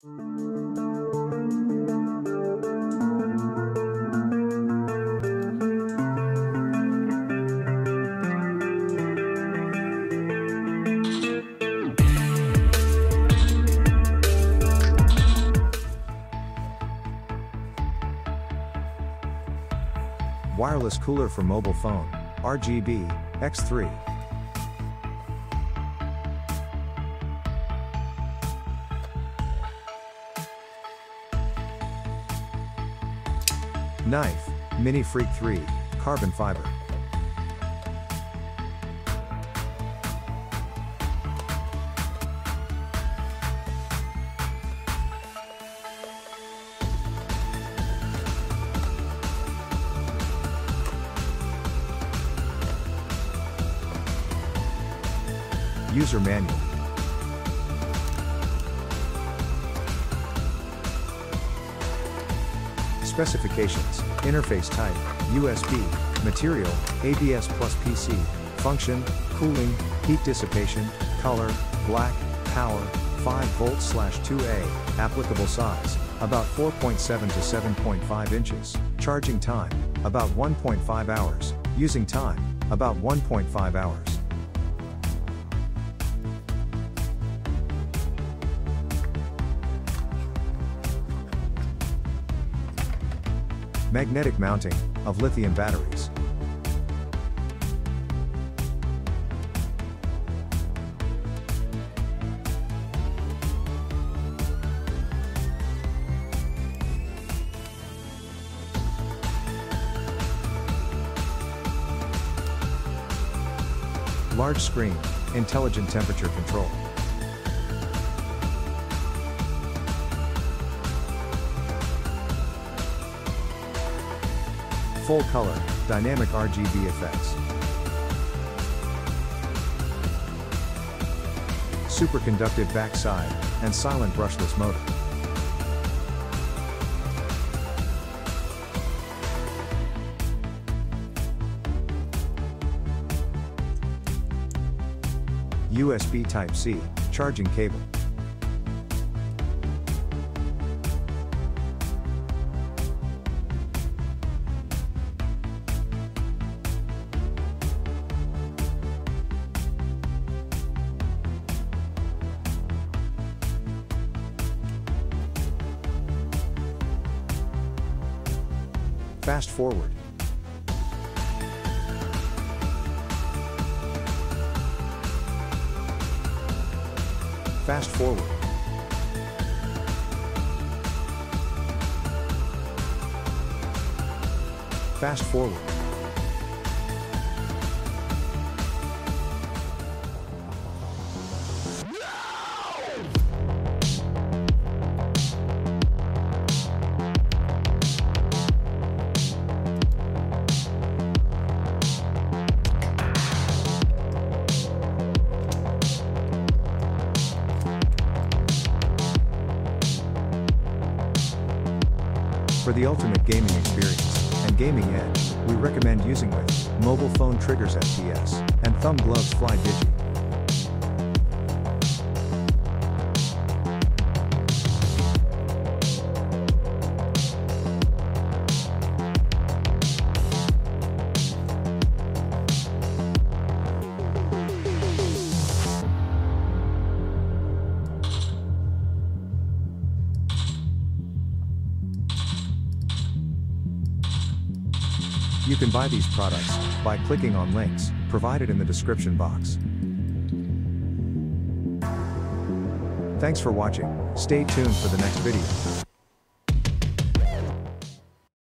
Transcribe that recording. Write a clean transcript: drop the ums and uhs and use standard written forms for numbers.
Wireless cooler for mobile phone, RGB, X3. Knife, Mini Freak 3, carbon fiber. User manual. Specifications, interface type, USB, material, ABS+PC, function, cooling, heat dissipation, color, black, power, 5V/2A, applicable size, about 4.7 to 7.5 inches, charging time, about 1.5 hours, using time, about 1.5 hours. Magnetic mounting, of lithium batteries. Large screen, intelligent temperature control. Full color, dynamic RGB effects. Superconductive backside, and silent brushless motor. USB Type-C, charging cable. Fast forward. Fast forward. Fast forward. For the ultimate gaming experience and gaming edge, we recommend using with mobile phone triggers FPS and thumb gloves Fly Digi. You can buy these products by clicking on links provided in the description box. Thanks for watching. Stay tuned for the next video.